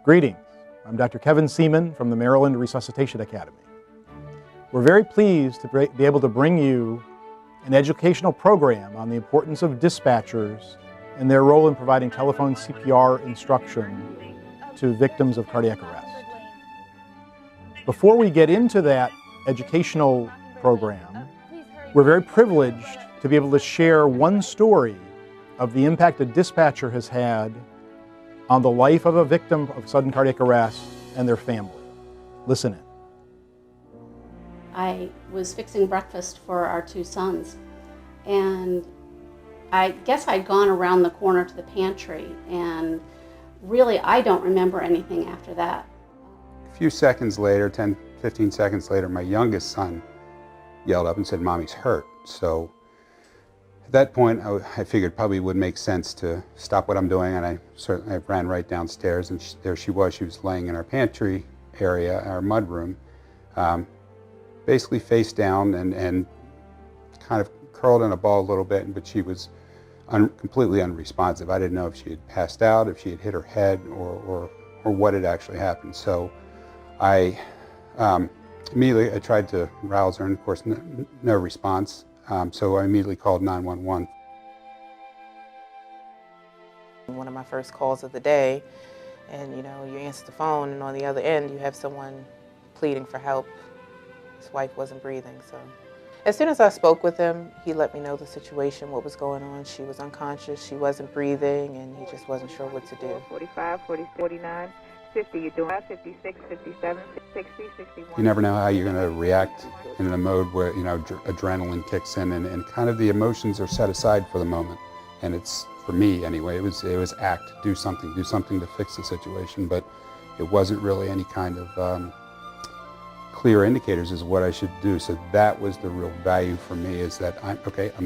Greetings, I'm Dr. Kevin Seaman from the Maryland Resuscitation Academy. We're very pleased to be able to bring you an educational program on the importance of dispatchers and their role in providing telephone CPR instruction to victims of cardiac arrest. Before we get into that educational program, we're very privileged to be able to share one story of the impact a dispatcher has had on the life of a victim of sudden cardiac arrest and their family. Listen in. I was fixing breakfast for our two sons, and I guess I'd gone around the corner to the pantry, and really I don't remember anything after that. A few seconds later, 10, 15 seconds later, my youngest son yelled up and said, "Mommy's hurt." So at that point, I figured probably would make sense to stop what I'm doing, and I ran right downstairs, and there she was laying in our pantry area, our mudroom, basically face down and kind of curled in a ball a little bit, but she was completely unresponsive. I didn't know if she had passed out, if she had hit her head, or what had actually happened. So I immediately tried to rouse her, and of course no response. So I immediately called 911. One of my first calls of the day, and you answer the phone, and on the other end you have someone pleading for help. His wife wasn't breathing, so. As soon as I spoke with him, he let me know the situation, what was going on. She was unconscious, she wasn't breathing, and he just wasn't sure what to do. 45, 40, 49, 50, you're doing 56, 57, 60, 61. You never know how you're going to react in a mode where, adrenaline kicks in and kind of the emotions are set aside for the moment. And it's, for me anyway, it was act, do something to fix the situation, but it wasn't really any kind of clear indicators as what I should do. So that was the real value for me, is that I'm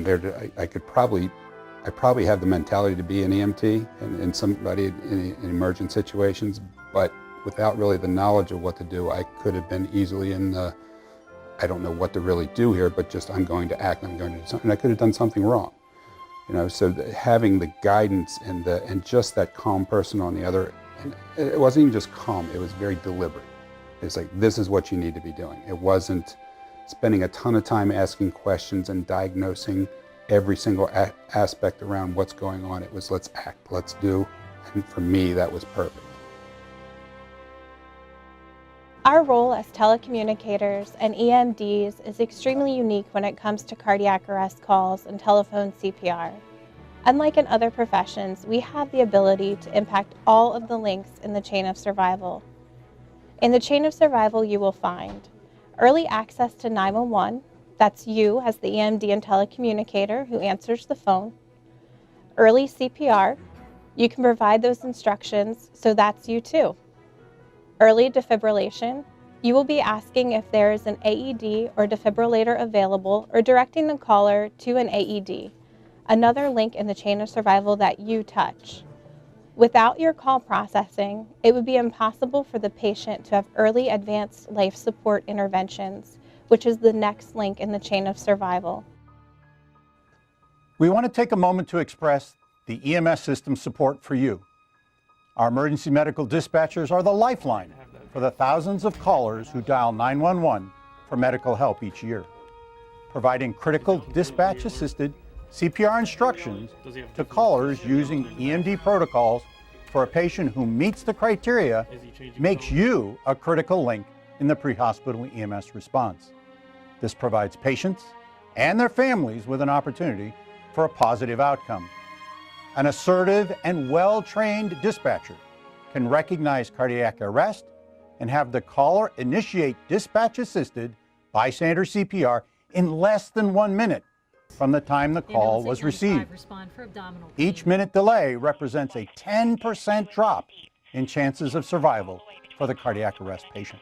there I probably have the mentality to be an EMT and somebody in emergent situations, but without really the knowledge of what to do, I could have been easily in the, I don't know what to really do here, but just I'm going to act, I'm going to do something. I could have done something wrong. So having the guidance and just that calm person on the other, and it wasn't even just calm, it was very deliberate. It's like, this is what you need to be doing. It wasn't spending a ton of time asking questions and diagnosing every single aspect around what's going on. It was, let's act, let's do, and for me that was perfect. Our role as telecommunicators and EMDs is extremely unique when it comes to cardiac arrest calls and telephone CPR. Unlike in other professions, we have the ability to impact all of the links in the chain of survival. In the chain of survival, you will find early access to 911, that's you as the EMD and telecommunicator who answers the phone. Early CPR, you can provide those instructions, so that's you too. Early defibrillation, you will be asking if there is an AED or defibrillator available, or directing the caller to an AED, another link in the chain of survival that you touch. Without your call processing, it would be impossible for the patient to have early advanced life support interventions, which is the next link in the chain of survival. We want to take a moment to express the EMS system support for you. Our emergency medical dispatchers are the lifeline for the thousands of callers who dial 911 for medical help each year, providing critical dispatch-assisted CPR instructions to callers using EMD protocols for a patient who meets the criteria makes you a critical link in the pre-hospital EMS response. This provides patients and their families with an opportunity for a positive outcome. An assertive and well-trained dispatcher can recognize cardiac arrest and have the caller initiate dispatch-assisted bystander CPR in less than 1 minute from the time the call was received. Each minute delay represents a 10% drop in chances of survival for the cardiac arrest patient.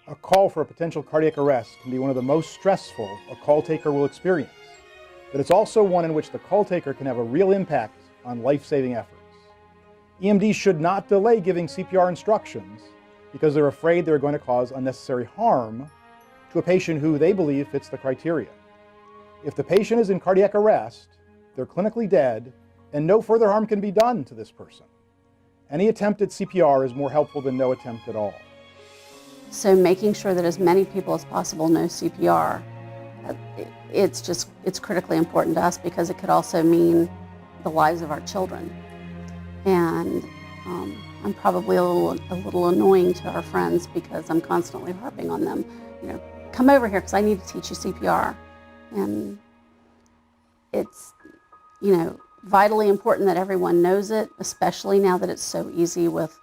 A call for a potential cardiac arrest can be one of the most stressful a call taker will experience, but it's also one in which the call taker can have a real impact on life-saving efforts. EMDs should not delay giving CPR instructions because they're afraid they're going to cause unnecessary harm to a patient who they believe fits the criteria. If the patient is in cardiac arrest, they're clinically dead, and no further harm can be done to this person. any attempt at CPR is more helpful than no attempt at all. So making sure that as many people as possible know CPR, it's critically important to us because it could also mean the lives of our children. And I'm probably a little annoying to our friends because I'm constantly harping on them, come over here because I need to teach you CPR. And it's, vitally important that everyone knows it, especially now that it's so easy with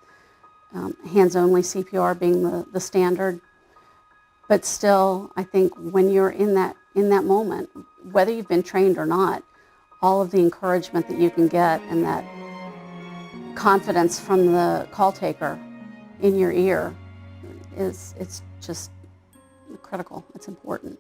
hands-only CPR being the standard. But still, I think when you're in that moment, whether you've been trained or not, all of the encouragement that you can get and that confidence from the call taker in your ear it's just critical. It's important.